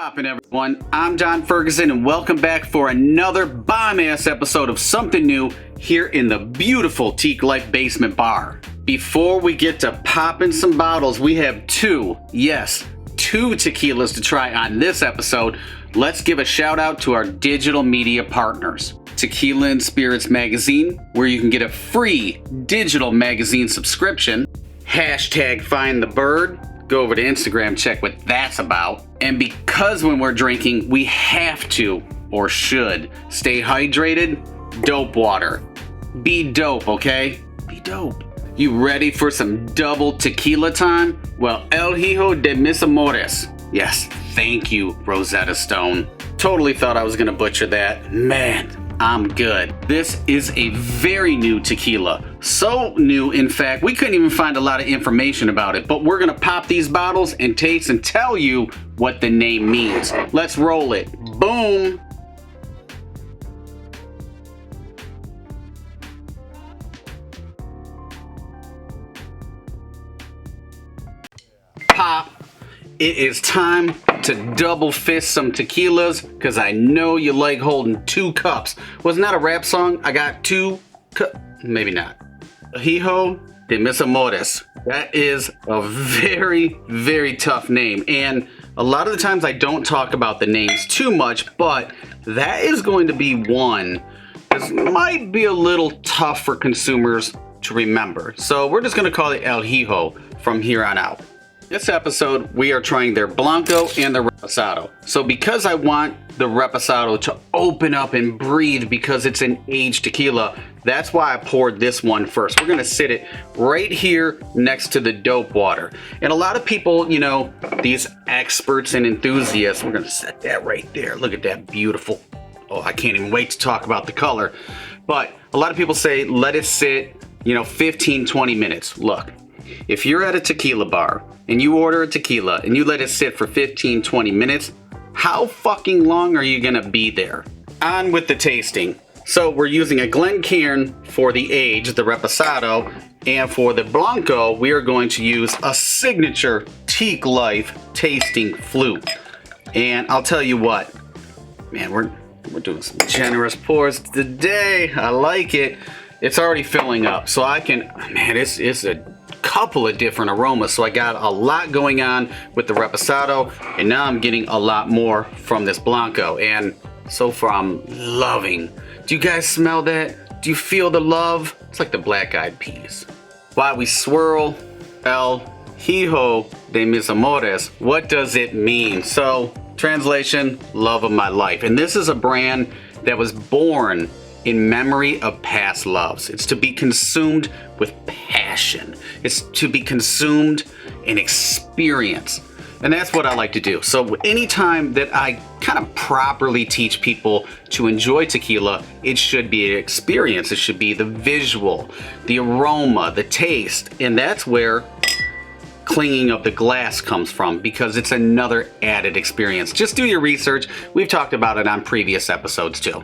poppin', everyone? I'm John Ferguson, and welcome back for another bomb-ass episode of something new here in the beautiful Teak Life Basement Bar. Before we get to popping some bottles, we have two tequilas to try on this episode. Let's give a shout out to our digital media partners. Tequila and Spirits Magazine, where you can get a free digital magazine subscription. Hashtag Find the Bird. Go over to Instagram, check what that's about. And because when we're drinking, we have to, or should, stay hydrated, dope water. Be dope, okay? Be dope. You ready for some double tequila time? Well, El Hijo de Mis Amores. Yes, thank you, Rosetta Stone. Totally thought I was gonna butcher that. Man, I'm good. This is a very new tequila. So new, in fact, we couldn't even find a lot of information about it, but we're gonna pop these bottles and taste and tell you what the name means. Let's roll it. Boom. Pop. It is time to double fist some tequilas, because I know you like holding two cups. Wasn't that a rap song? I got two cups. Maybe not. Hijo de Mis Amores. That is a very, very tough name. And a lot of the times I don't talk about the names too much, but that is going to be one that might be a little tough for consumers to remember. So we're just going to call it El Hijo from here on out. This episode, we are trying their Blanco and their Reposado. So because I want the Reposado to open up and breathe because it's an aged tequila, that's why I poured this one first. We're gonna sit it right here next to the dope water. And a lot of people, you know, these experts and enthusiasts, we're gonna set that right there. Look at that beautiful, oh, I can't even wait to talk about the color. But a lot of people say, let it sit, you know, 15, 20 minutes. Look, if you're at a tequila bar and you order a tequila and you let it sit for 15, 20 minutes, how fucking long are you gonna be there? On with the tasting. So we're using a Glencairn for the age, the Reposado, and for the Blanco, we are going to use a signature Teak Life tasting flute. And I'll tell you what, man, we're doing some generous pours today. I like it. It's already filling up, so I can, man, it's a couple of different aromas. So I got a lot going on with the Reposado, and now I'm getting a lot more from this Blanco. And so far I'm loving. Do you guys smell that? Do you feel the love? It's like the Black Eyed Peas. While we swirl El Hijo de Mis Amores, what does it mean? So translation, love of my life. And this is a brand that was born in memory of past loves. It's to be consumed with passion. It's to be consumed in experience. And that's what I like to do. So anytime that I kind of properly teach people to enjoy tequila, it should be an experience. It should be the visual, the aroma, the taste. And that's where clinging of the glass comes from, because it's another added experience. Just do your research. We've talked about it on previous episodes too.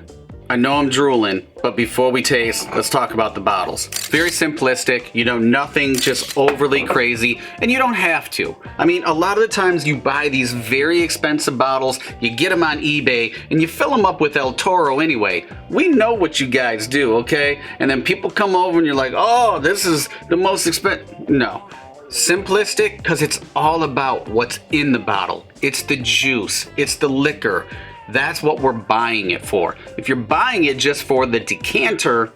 I know I'm drooling, but before we taste, let's talk about the bottles. Very simplistic, you know, nothing just overly crazy, and you don't have to. I mean, a lot of the times you buy these very expensive bottles, you get them on eBay, and you fill them up with El Toro anyway. We know what you guys do, okay? And then people come over and you're like, oh, this is the most expensive. No. Simplistic, because it's all about what's in the bottle. It's the juice, it's the liquor. That's what we're buying it for. If you're buying it just for the decanter,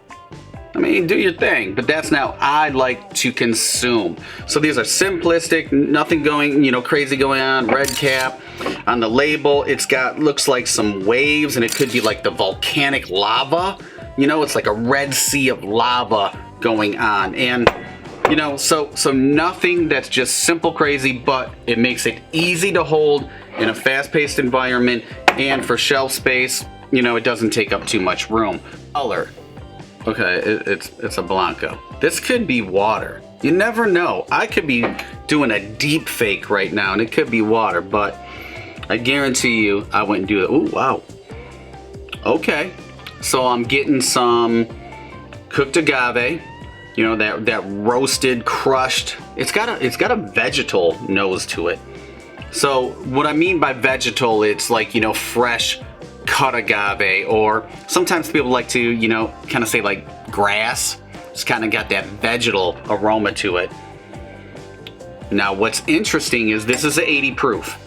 I mean, do your thing, but that's now I like to consume. So these are simplistic, nothing going, you know, crazy going on. Red cap on the label. It's got, looks like some waves, and it could be like the volcanic lava. You know, it's like a red sea of lava going on. And you know, so nothing that's just simple crazy, but it makes it easy to hold in a fast-paced environment, and for shelf space, you know, it doesn't take up too much room. Color. Okay, it's a Blanco. This could be water. You never know. I could be doing a deep fake right now, and it could be water, but I guarantee you I wouldn't do it. Ooh, wow. Okay, so I'm getting some cooked agave. You know, that roasted, crushed. It's got a vegetal nose to it. So what I mean by vegetal, it's like, you know, fresh cut agave, or sometimes people like to, you know, kind of say like grass. It's kind of got that vegetal aroma to it. Now what's interesting is this is an 80 proof.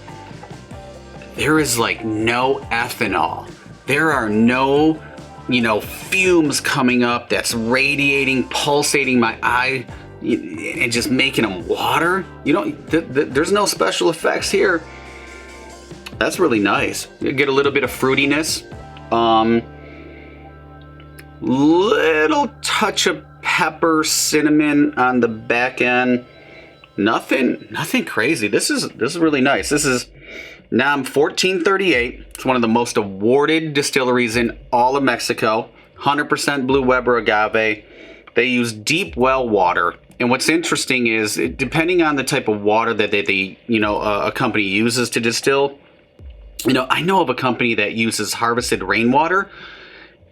There is like no ethanol. There are no, you know, fumes coming up that's radiating, pulsating my eye and just making them water. You know, there's no special effects here. That's really nice. You get a little bit of fruitiness. Little touch of pepper, cinnamon on the back end. Nothing crazy. This is really nice. This is NAM 1438. It's one of the most awarded distilleries in all of Mexico. 100% Blue Weber agave. They use deep well water. And what's interesting is, depending on the type of water that they you know, a company uses to distill, you know, I know of a company that uses harvested rainwater,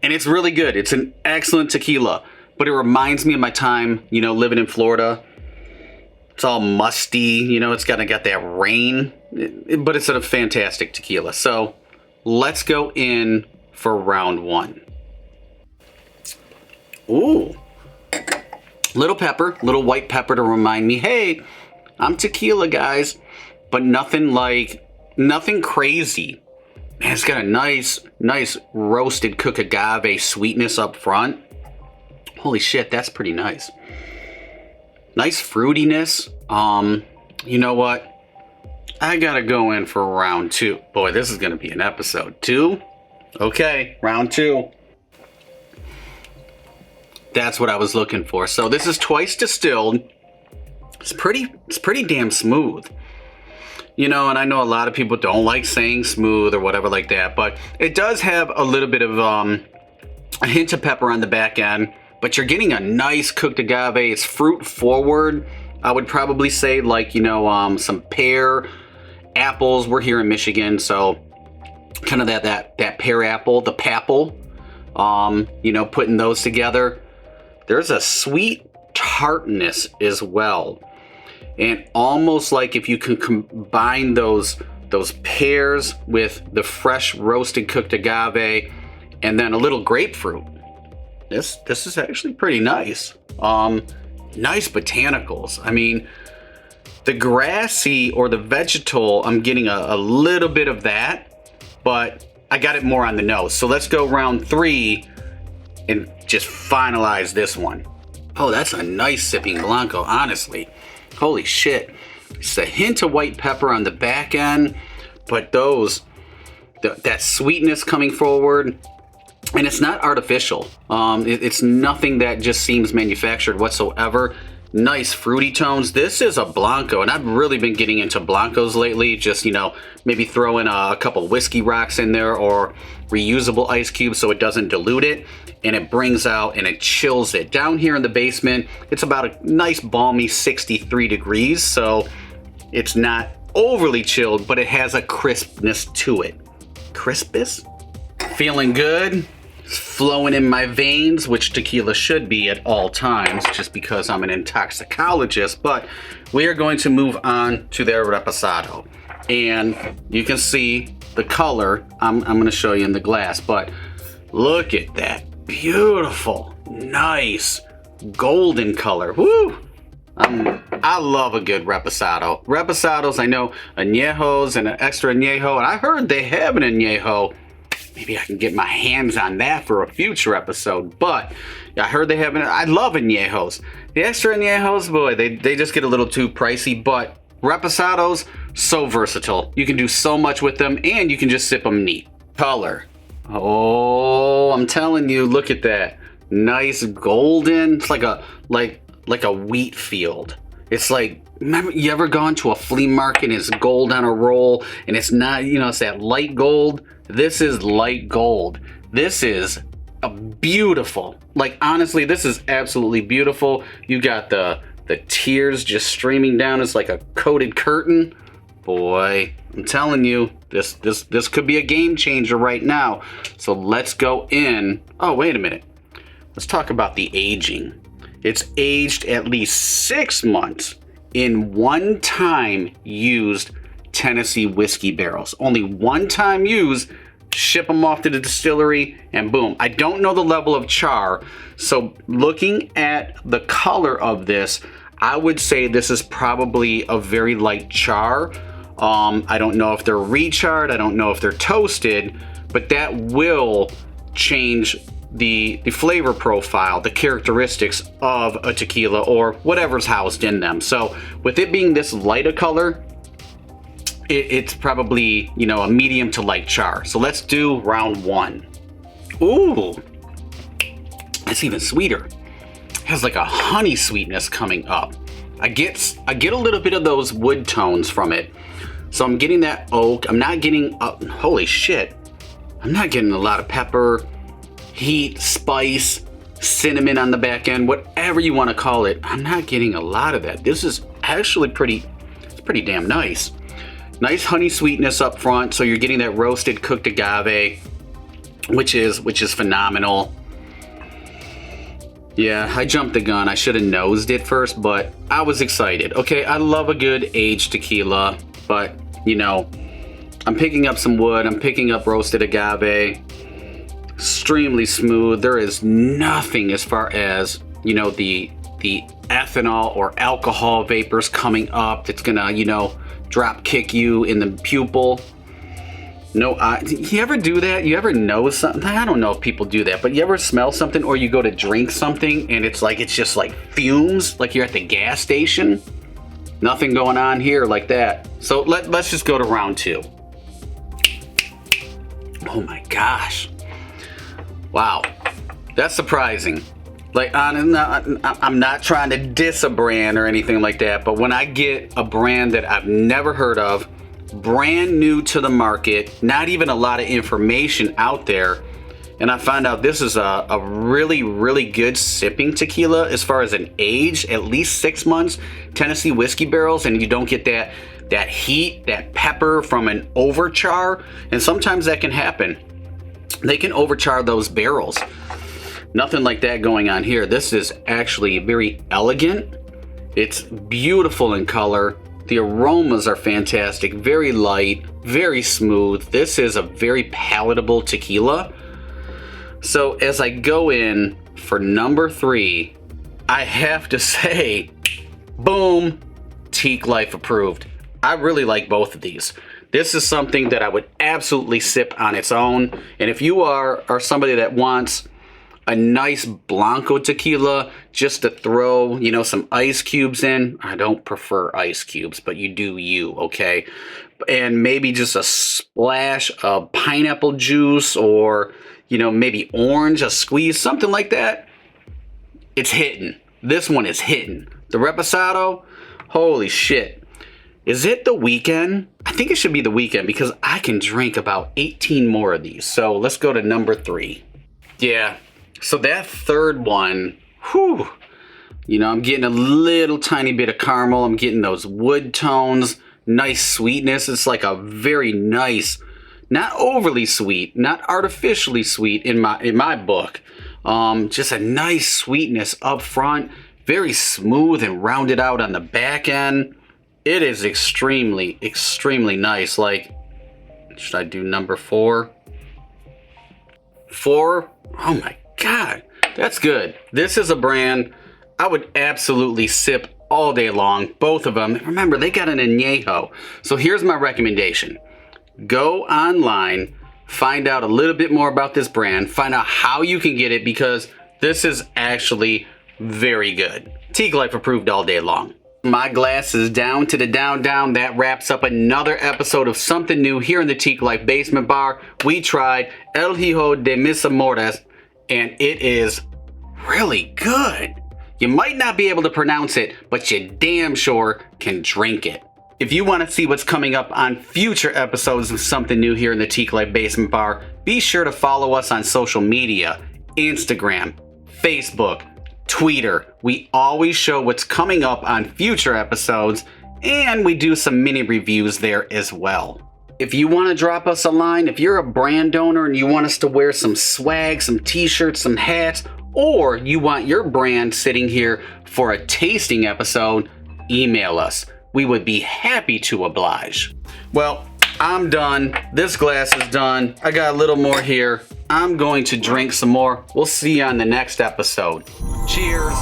and it's really good. It's an excellent tequila, but it reminds me of my time, you know, living in Florida. It's all musty, you know, it's got that rain, but it's a fantastic tequila. So let's go in for round one. Ooh. Little pepper, little white pepper to remind me, hey, I'm tequila, guys. But nothing crazy. Man, it's got a nice roasted cooked agave sweetness up front. Holy shit, that's pretty nice. Nice fruitiness. You know what? I gotta go in for round two. Boy, this is gonna be an episode 2. Okay, round 2. That's what I was looking for. So this is twice distilled. It's pretty damn smooth. You know, and I know a lot of people don't like saying smooth or whatever like that, but it does have a little bit of a hint of pepper on the back end, but you're getting a nice cooked agave. It's fruit forward. I would probably say, like, you know, some pear, apples. We're here in Michigan, so kind of that pear apple, the papple, you know, putting those together. There's a sweet tartness as well. And almost like if you can combine those pears with the fresh roasted cooked agave and then a little grapefruit. This is actually pretty nice. Nice botanicals. I mean, the grassy or the vegetal, I'm getting a little bit of that, but I got it more on the nose. So let's go round 3 and just finalize this one. Oh, that's a nice sipping Blanco, honestly. Holy shit. It's a hint of white pepper on the back end, but that sweetness coming forward, and it's not artificial. It's nothing that just seems manufactured whatsoever. Nice fruity tones. This is a Blanco, and I've really been getting into Blancos lately. Just, you know, maybe throw in a couple whiskey rocks in there or reusable ice cubes so it doesn't dilute it, and it brings out and it chills it. Down here in the basement, it's about a nice balmy 63 degrees, so it's not overly chilled, but it has a crispness to it. Crispness? Feeling good. Flowing in my veins, which tequila should be at all times, just because I'm an intoxicologist. But we are going to move on to their Reposado, and you can see the color. I'm going to show you in the glass, but look at that beautiful, nice golden color. Woo! I love a good Reposado. Reposados, I know añejos and an extra añejo, and I heard they have an añejo. Maybe I can get my hands on that for a future episode. But I heard they have I love añejos. The extra añejos, boy, they just get a little too pricey. But Reposados, so versatile. You can do so much with them, and you can just sip them neat. Color. Oh, I'm telling you, look at that. Nice golden. It's like a wheat field. It's like, remember, you ever gone to a flea market and it's gold on a roll, and it's not, you know, it's that light gold. This is light gold. This is a beautiful, like, honestly, this is absolutely beautiful. You got the tears just streaming down. It's like a coated curtain. Boy, I'm telling you, this could be a game changer right now. So let's go in. Oh, wait a minute. Let's talk about the aging. It's aged at least 6 months in one time used Tennessee whiskey barrels. Only one time use, ship them off to the distillery, and boom. I don't know the level of char, so looking at the color of this, I would say this is probably a very light char. I don't know if they're recharred, I don't know if they're toasted, but that will change the flavor profile, the characteristics of a tequila or whatever's housed in them. So with it being this light a color, it's probably, you know, a medium to light char. So let's do round one. Ooh, that's even sweeter. It has like a honey sweetness coming up. I get a little bit of those wood tones from it. So I'm getting that oak. I'm not getting, holy shit, I'm not getting a lot of pepper, heat, spice, cinnamon on the back end, whatever you want to call it. I'm not getting a lot of that. This is actually it's pretty damn nice. Nice honey sweetness up front, so you're getting that roasted cooked agave, which is phenomenal. Yeah, I jumped the gun. I should have nosed it first, but I was excited. Okay, I love a good aged tequila, but you know, I'm picking up some wood, I'm picking up roasted agave. Extremely smooth. There is nothing as far as, you know, the ethanol or alcohol vapors coming up that's gonna, you know, drop kick you in the pupil. No, you ever do that? You ever know something? I don't know if people do that, but you ever smell something or you go to drink something and it's just like fumes, like you're at the gas station? Nothing going on here like that. So let's just go to round two. Oh my gosh. Wow, that's surprising. Like, I'm not trying to diss a brand or anything like that, but when I get a brand that I've never heard of, brand new to the market, not even a lot of information out there, and I find out this is a really, really good sipping tequila as far as an age, at least 6 months, Tennessee whiskey barrels, and you don't get that heat, that pepper from an overchar, and sometimes that can happen. They can overchar those barrels. Nothing like that going on here. This is actually very elegant. It's beautiful in color. The aromas are fantastic, very light, very smooth. This is a very palatable tequila. So as I go in for number 3, I have to say, boom, Teak Life approved. I really like both of these. This is something that I would absolutely sip on its own. And if you are somebody that wants a nice Blanco tequila just to throw, you know, some ice cubes in. I don't prefer ice cubes, but you do you, okay? And maybe just a splash of pineapple juice or, you know, maybe orange, a squeeze, something like that. It's hitting. This one is hitting. The Reposado, holy shit. Is it the weekend? I think it should be the weekend because I can drink about 18 more of these. So let's go to number 3. Yeah, so that third one, whew, you know, I'm getting a little tiny bit of caramel. I'm getting those wood tones, nice sweetness. It's like a very nice, not overly sweet, not artificially sweet in my book. Just a nice sweetness up front, very smooth and rounded out on the back end. It is extremely, extremely nice. Like, should I do number 4? 4? Oh my God, that's good. This is a brand I would absolutely sip all day long, both of them. Remember, they got an añejo. So here's my recommendation. Go online, find out a little bit more about this brand, find out how you can get it because this is actually very good. Teak Life approved all day long. My glass is down to the down. That wraps up another episode of something new here in the Teak Life Basement Bar. We tried El Hijo de Mis Amores, and it is really good. You might not be able to pronounce it, but you damn sure can drink it. If you want to see what's coming up on future episodes of something new here in the Teak Life Basement Bar, be sure to follow us on social media, Instagram, Facebook, Twitter. We always show what's coming up on future episodes, and we do some mini reviews there as well. If you want to drop us a line, if you're a brand owner and you want us to wear some swag, some t-shirts, some hats, or you want your brand sitting here for a tasting episode, email us. We would be happy to oblige. Well, I'm done. This glass is done. I got a little more here. I'm going to drink some more. We'll see you on the next episode. Cheers.